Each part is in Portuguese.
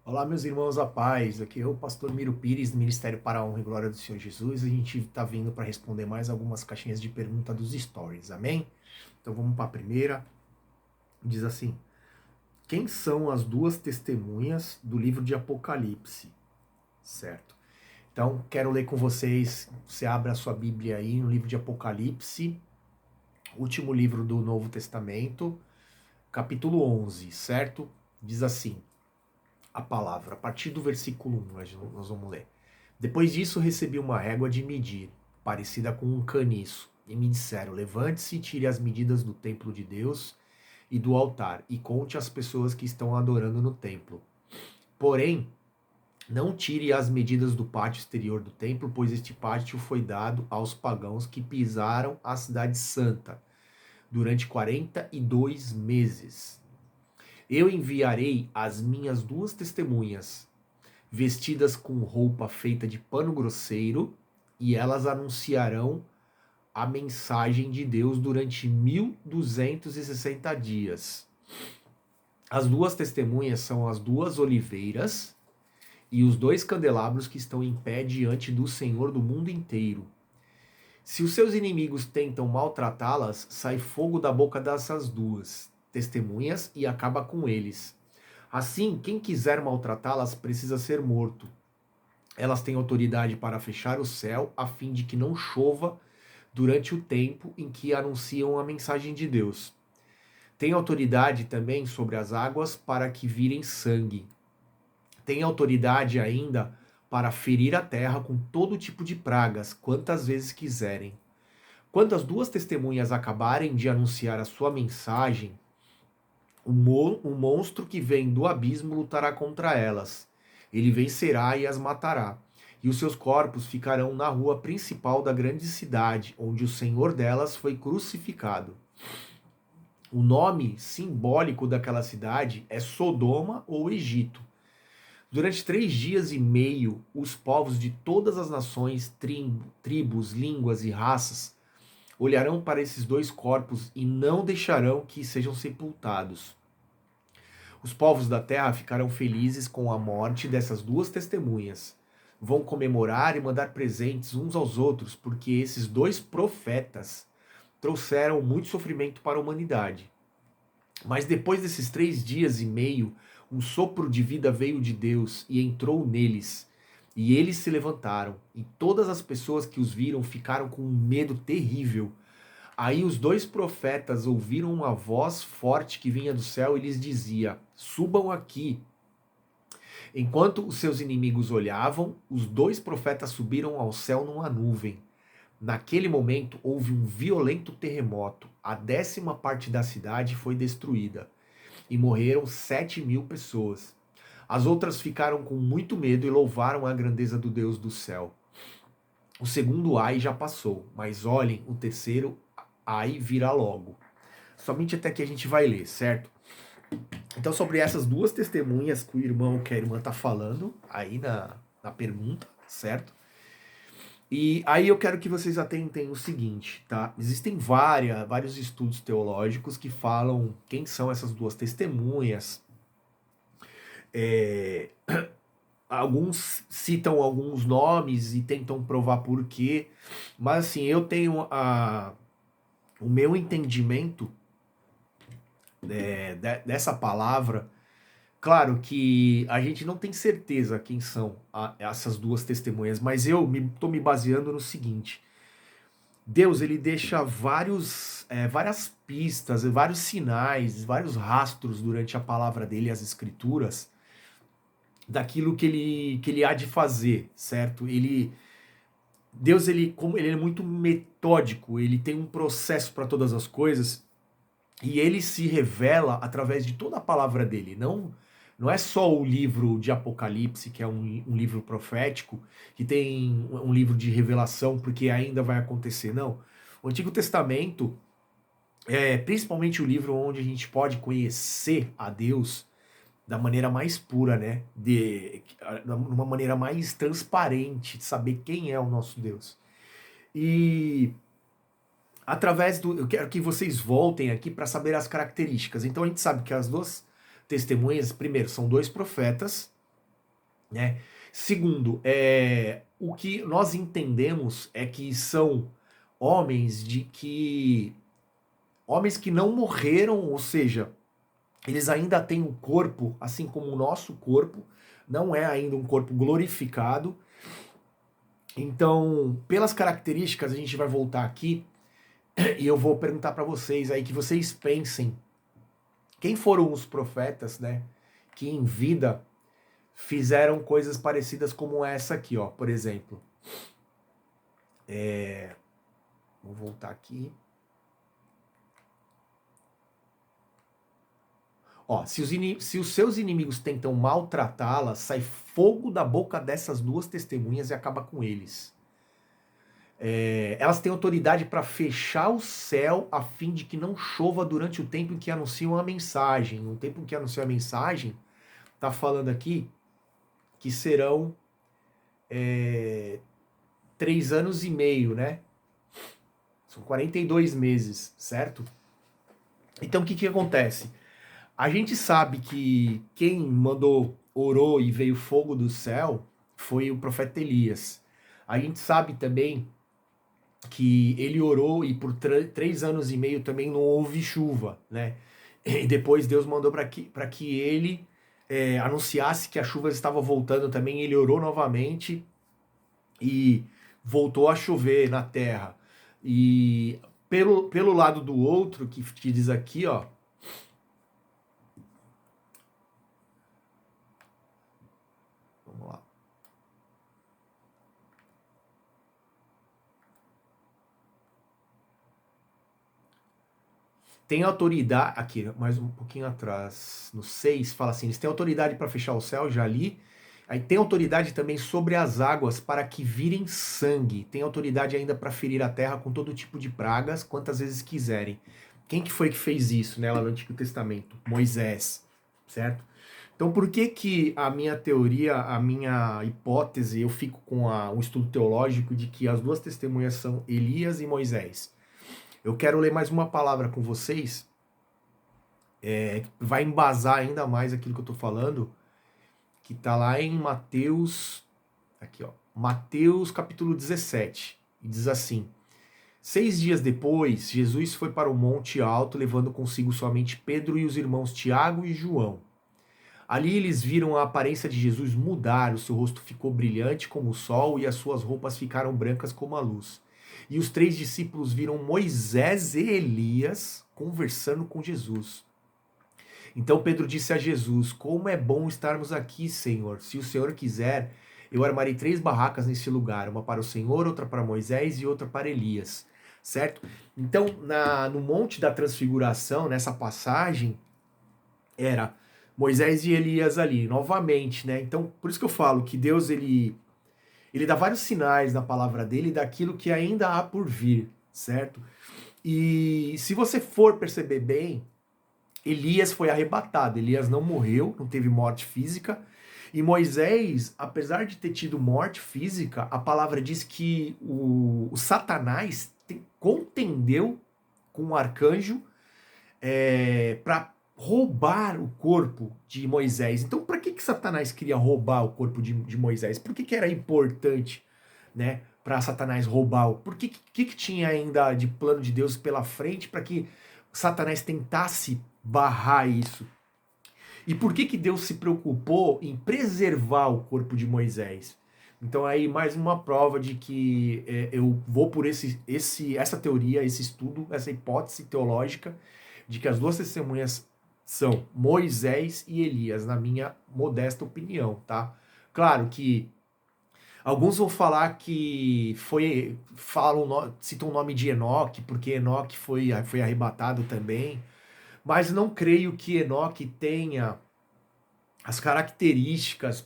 Olá, meus irmãos, a paz. Aqui é o pastor Miro Pires, do Ministério para a Honra e Glória do Senhor Jesus. A gente está vindo para responder mais algumas caixinhas de pergunta dos stories, amém? Então vamos para a primeira. Diz assim: quem são as duas testemunhas do livro de Apocalipse? Certo. Então quero ler com vocês. Você abre a sua Bíblia aí no livro de Apocalipse, último livro do Novo Testamento, capítulo 11, certo? Diz assim a palavra, a partir do versículo 1, nós vamos ler. Depois disso recebi uma régua de medir, parecida com um caniço, e me disseram: levante-se e tire as medidas do templo de Deus e do altar, e conte as pessoas que estão adorando no templo. Porém, não tire as medidas do pátio exterior do templo, pois este pátio foi dado aos pagãos que pisaram a cidade santa durante 42 meses. Eu enviarei as minhas duas testemunhas, vestidas com roupa feita de pano grosseiro, e elas anunciarão a mensagem de Deus durante 1260 dias. As duas testemunhas são as duas oliveiras e os dois candelabros que estão em pé diante do Senhor do mundo inteiro. Se os seus inimigos tentam maltratá-las, sai fogo da boca dessas duas testemunhas e acaba com eles. Assim, quem quiser maltratá-las precisa ser morto. Elas têm autoridade para fechar o céu a fim de que não chova durante o tempo em que anunciam a mensagem de Deus. Tem autoridade também sobre as águas para que virem sangue. Tem autoridade ainda para ferir a terra com todo tipo de pragas, quantas vezes quiserem. Quando as duas testemunhas acabarem de anunciar a sua mensagem, o monstro que vem do abismo lutará contra elas. Ele vencerá e as matará. E os seus corpos ficarão na rua principal da grande cidade, onde o Senhor delas foi crucificado. O nome simbólico daquela cidade é Sodoma ou Egito. Durante 3 dias e meio, os povos de todas as nações, tribos, línguas e raças olharão para esses dois corpos e não deixarão que sejam sepultados. Os povos da terra ficarão felizes com a morte dessas duas testemunhas. Vão comemorar e mandar presentes uns aos outros, porque esses dois profetas trouxeram muito sofrimento para a humanidade. Mas depois desses 3 dias e meio, um sopro de vida veio de Deus e entrou neles. E eles se levantaram, e todas as pessoas que os viram ficaram com um medo terrível. Aí os dois profetas ouviram uma voz forte que vinha do céu e lhes dizia: subam aqui. Enquanto os seus inimigos olhavam, os dois profetas subiram ao céu numa nuvem. Naquele momento houve um violento terremoto. A 10ª parte da cidade foi destruída e morreram 7.000 pessoas. As outras ficaram com muito medo e louvaram a grandeza do Deus do céu. O segundo ai já passou, mas olhem, o terceiro ai virá logo. Somente até que a gente vai ler, certo? Então, sobre essas duas testemunhas que o irmão que a irmã está falando aí na pergunta, certo? E aí eu quero que vocês atentem o seguinte, tá? Existem vários estudos teológicos que falam quem são essas duas testemunhas. É, alguns citam alguns nomes e tentam provar por quê, mas assim, eu tenho o meu entendimento dessa palavra. Claro que a gente não tem certeza quem são essas duas testemunhas, mas eu estou me baseando no seguinte: Deus ele deixa várias pistas, vários sinais, vários rastros durante a palavra dele, as escrituras, daquilo que ele há de fazer, certo? Deus como ele é muito metódico, ele tem um processo para todas as coisas e ele se revela através de toda a palavra dele. Não é só o livro de Apocalipse, que é um livro profético, que tem um livro de revelação, porque ainda vai acontecer. Não. O Antigo Testamento principalmente o livro onde a gente pode conhecer a Deus da maneira mais pura, né? De uma maneira mais transparente, de saber quem é o nosso Deus. E eu quero que vocês voltem aqui para saber as características. Então a gente sabe que as duas testemunhas, primeiro, são dois profetas, né? Segundo, o que nós entendemos é que são homens homens que não morreram, ou seja, eles ainda têm um corpo, assim como o nosso corpo, não é ainda um corpo glorificado. Então, pelas características, a gente vai voltar aqui e eu vou perguntar para vocês aí que vocês pensem quem foram os profetas, né, que em vida fizeram coisas parecidas como essa aqui, ó, por exemplo. Vou voltar aqui. Ó, se os seus inimigos tentam maltratá-la, sai fogo da boca dessas duas testemunhas e acaba com eles. Elas têm autoridade para fechar o céu a fim de que não chova durante o tempo em que anunciam a mensagem. No tempo em que anunciam a mensagem, tá falando aqui que serão 3 anos e meio, né? São 42 meses, certo? Então o que acontece? A gente sabe que quem mandou, orou e veio fogo do céu foi o profeta Elias. A gente sabe também que ele orou e por 3 anos e meio também não houve chuva, né? E depois Deus mandou para que ele anunciasse que a chuva estava voltando também. Ele orou novamente e voltou a chover na terra. E pelo lado do outro, que diz aqui, ó. Vamos lá. Tem autoridade. Aqui, mais um pouquinho atrás, no 6, fala assim: eles têm autoridade para fechar o céu, já li. Aí tem autoridade também sobre as águas para que virem sangue. Tem autoridade ainda para ferir a terra com todo tipo de pragas, quantas vezes quiserem. Quem que foi que fez isso, né, lá no Antigo Testamento? Moisés, certo? Então por que que a minha teoria, a minha hipótese, eu fico com um estudo teológico de que as duas testemunhas são Elias e Moisés? Eu quero ler mais uma palavra com vocês, vai embasar ainda mais aquilo que eu estou falando, que está lá em Mateus, aqui ó, Mateus capítulo 17, e diz assim: 6 dias depois, Jesus foi para o monte alto, levando consigo somente Pedro e os irmãos Tiago e João. Ali eles viram a aparência de Jesus mudar, o seu rosto ficou brilhante como o sol e as suas roupas ficaram brancas como a luz. E os 3 discípulos viram Moisés e Elias conversando com Jesus. Então Pedro disse a Jesus: Como é bom estarmos aqui, Senhor. Se o Senhor quiser, eu armarei 3 barracas nesse lugar, uma para o Senhor, outra para Moisés e outra para Elias. Certo? Então, no Monte da Transfiguração, nessa passagem, era Moisés e Elias ali, novamente, né? Então, por isso que eu falo que Deus, ele dá vários sinais na palavra dele daquilo que ainda há por vir, certo? E se você for perceber bem, Elias foi arrebatado. Elias não morreu, não teve morte física. E Moisés, apesar de ter tido morte física, a palavra diz que o Satanás contendeu com o arcanjo para roubar o corpo de Moisés. Então, para que Satanás queria roubar o corpo de Moisés? Por que era importante, né, para Satanás roubar? Por que tinha ainda de plano de Deus pela frente para que Satanás tentasse barrar isso? E por que Deus se preocupou em preservar o corpo de Moisés? Então aí mais uma prova de que eu vou por essa teoria, esse estudo, essa hipótese teológica de que as duas testemunhas são Moisés e Elias, na minha modesta opinião, tá? Claro que alguns vão falar que citam o nome de Enoque, porque Enoque foi arrebatado também, mas não creio que Enoque tenha as características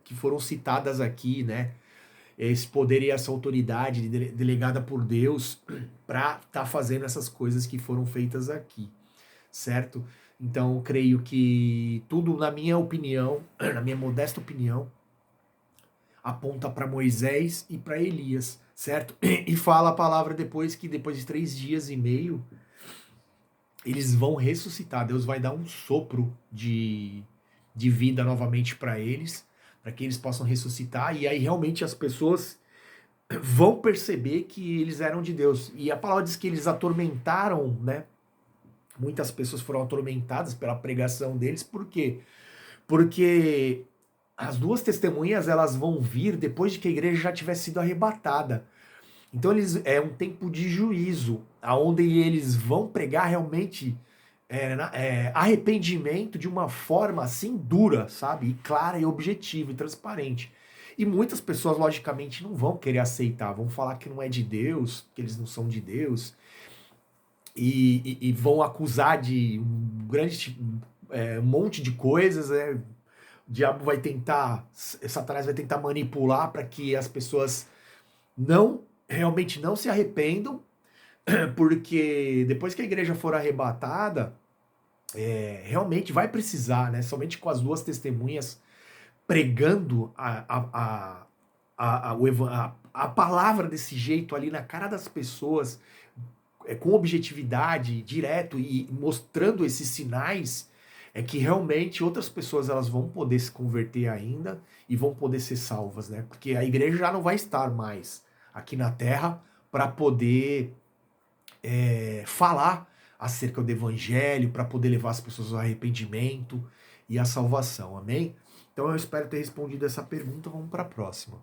que foram citadas aqui, né? Esse poder e essa autoridade delegada por Deus para estar fazendo essas coisas que foram feitas aqui, certo? Então, creio que tudo, na minha opinião, na minha modesta opinião, aponta para Moisés e para Elias, certo? E fala a palavra depois que depois de 3 dias e meio eles vão ressuscitar. Deus vai dar um sopro de vida novamente para eles, para que eles possam ressuscitar, e aí realmente as pessoas vão perceber que eles eram de Deus. E a palavra diz que eles atormentaram, né? Muitas pessoas foram atormentadas pela pregação deles, por quê? Porque as duas testemunhas elas vão vir depois de que a igreja já tiver sido arrebatada. Então é um tempo de juízo, aonde eles vão pregar realmente arrependimento de uma forma assim dura, sabe? E clara e objetiva e transparente. E muitas pessoas, logicamente, não vão querer aceitar, vão falar que não é de Deus, que eles não são de Deus, e vão acusar de um grande um monte de coisas, né? O diabo vai tentar, Satanás vai tentar manipular para que as pessoas realmente não se arrependam, porque depois que a igreja for arrebatada, realmente vai precisar, né? Somente com as duas testemunhas pregando a palavra desse jeito ali na cara das pessoas, com objetividade, direto e mostrando esses sinais, é que realmente outras pessoas elas vão poder se converter ainda e vão poder ser salvas, né? Porque a igreja já não vai estar mais aqui na Terra para poder falar acerca do evangelho, para poder levar as pessoas ao arrependimento e à salvação, amém? Então eu espero ter respondido essa pergunta, vamos para a próxima.